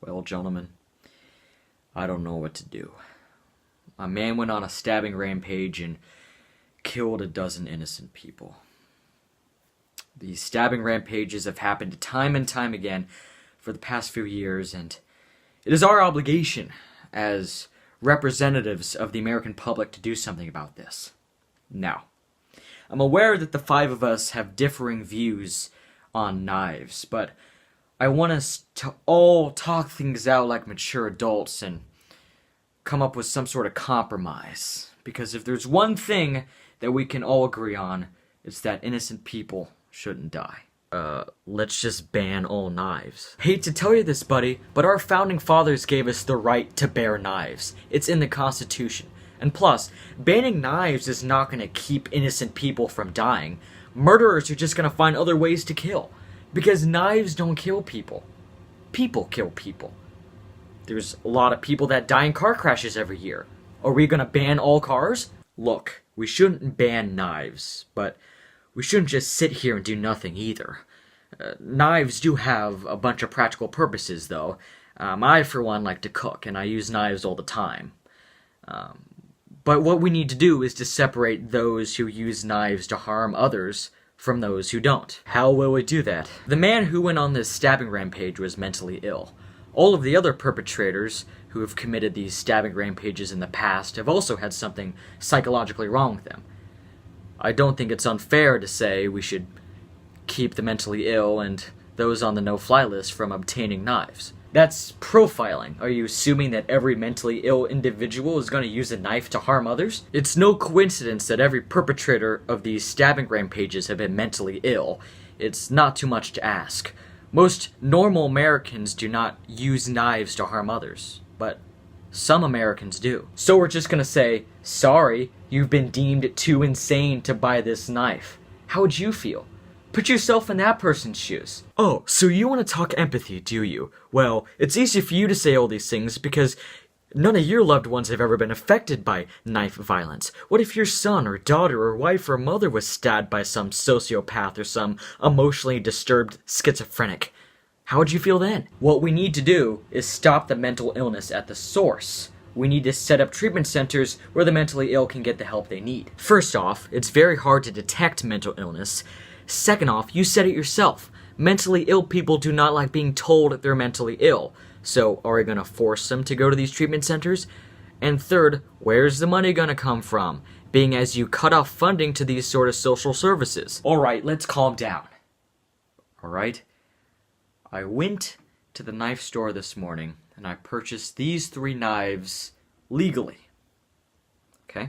Well, gentlemen, I don't know what to do. A man went on a stabbing rampage and killed a dozen innocent people. These stabbing rampages have happened time and time again for the past few years, and it is our obligation as representatives of the American public to do something about this. Now, I'm aware that the five of us have differing views on knives, but I want us to all talk things out like mature adults and come up with some sort of compromise. Because if there's one thing that we can all agree on, it's that innocent people shouldn't die. Let's just ban all knives. Hate to tell you this, buddy, but our founding fathers gave us the right to bear knives. It's in the Constitution. And plus, banning knives is not going to keep innocent people from dying. Murderers are just going to find other ways to kill. Because knives don't kill people. People kill people. There's a lot of people that die in car crashes every year. Are we going to ban all cars? Look, we shouldn't ban knives, but we shouldn't just sit here and do nothing either. Knives do have a bunch of practical purposes, though. I, for one, like to cook, and I use knives all the time. But what we need to do is to separate those who use knives to harm others from those who don't. How will we do that? The man who went on this stabbing rampage was mentally ill. All of the other perpetrators who have committed these stabbing rampages in the past have also had something psychologically wrong with them. I don't think it's unfair to say we should keep the mentally ill and those on the no-fly list from obtaining knives. That's profiling. Are you assuming that every mentally ill individual is going to use a knife to harm others? It's no coincidence that every perpetrator of these stabbing rampages have been mentally ill. It's not too much to ask. Most normal Americans do not use knives to harm others, but some Americans do. So we're just gonna say, sorry, you've been deemed too insane to buy this knife. How would you feel? Put yourself in that person's shoes. Oh, so you want to talk empathy, do you? Well, it's easy for you to say all these things because none of your loved ones have ever been affected by knife violence. What if your son or daughter or wife or mother was stabbed by some sociopath or some emotionally disturbed schizophrenic? How would you feel then? What we need to do is stop the mental illness at the source. We need to set up treatment centers where the mentally ill can get the help they need. First off, it's very hard to detect mental illness. Second off, you said it yourself. Mentally ill people do not like being told they're mentally ill. So, are we going to force them to go to these treatment centers? And third, where's the money going to come from? Being as you cut off funding to these sort of social services. Alright, let's calm down. Alright? I went to the knife store this morning and I purchased these 3 knives legally. Okay?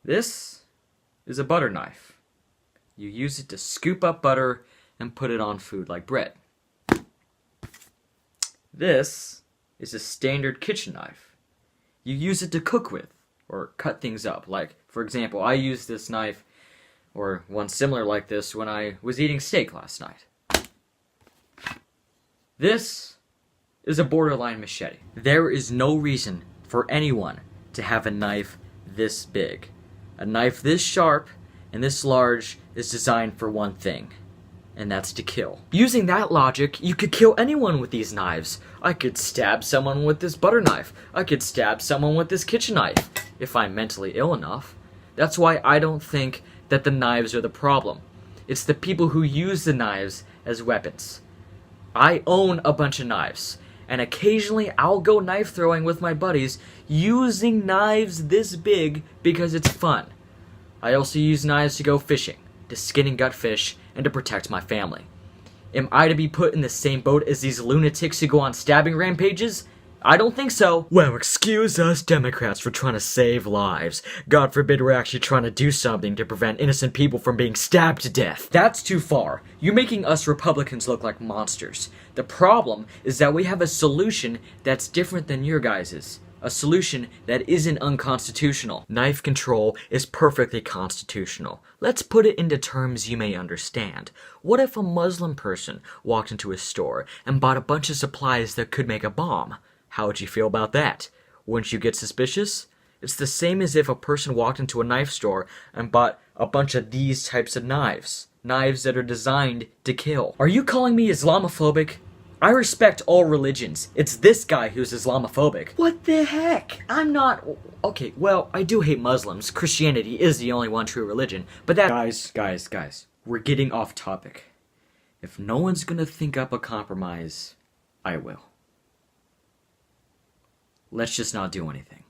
This is a butter knife. You use it to scoop up butter and put it on food like bread. This is a standard kitchen knife. You use it to cook with or cut things up. Like, for example, I used this knife or one similar like this when I was eating steak last night. This is a borderline machete. There is no reason for anyone to have a knife this big. A knife this sharp and this large is designed for one thing, and that's to kill. Using that logic, you could kill anyone with these knives. I could stab someone with this butter knife. I could stab someone with this kitchen knife, if I'm mentally ill enough. That's why I don't think that the knives are the problem. It's the people who use the knives as weapons. I own a bunch of knives, and occasionally I'll go knife throwing with my buddies using knives this big because it's fun. I also use knives to go fishing, to skin and gut fish, and to protect my family. Am I to be put in the same boat as these lunatics who go on stabbing rampages? I don't think so. Well, excuse us Democrats for trying to save lives. God forbid we're actually trying to do something to prevent innocent people from being stabbed to death. That's too far. You're making us Republicans look like monsters. The problem is that we have a solution that's different than your guys's. A solution that isn't unconstitutional. Knife control is perfectly constitutional. Let's put it into terms you may understand. What if a Muslim person walked into a store and bought a bunch of supplies that could make a bomb? How would you feel about that? Wouldn't you get suspicious? It's the same as if a person walked into a knife store and bought a bunch of these types of knives. Knives that are designed to kill. Are you calling me Islamophobic? I respect all religions. It's this guy who's Islamophobic. What the heck? I'm not... Okay, well, I do hate Muslims. Christianity is the only one true religion. But that... Guys. We're getting off topic. If no one's gonna think up a compromise, I will. Let's just not do anything.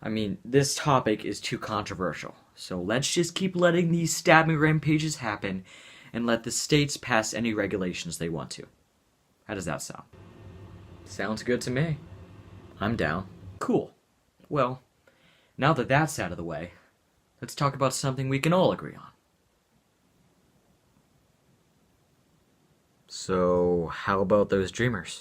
I mean, this topic is too controversial. So let's just keep letting these stabbing rampages happen and let the states pass any regulations they want to. How does that sound? Sounds good to me. I'm down. Cool. Well, now that that's out of the way, let's talk about something we can all agree on. So, how about those dreamers?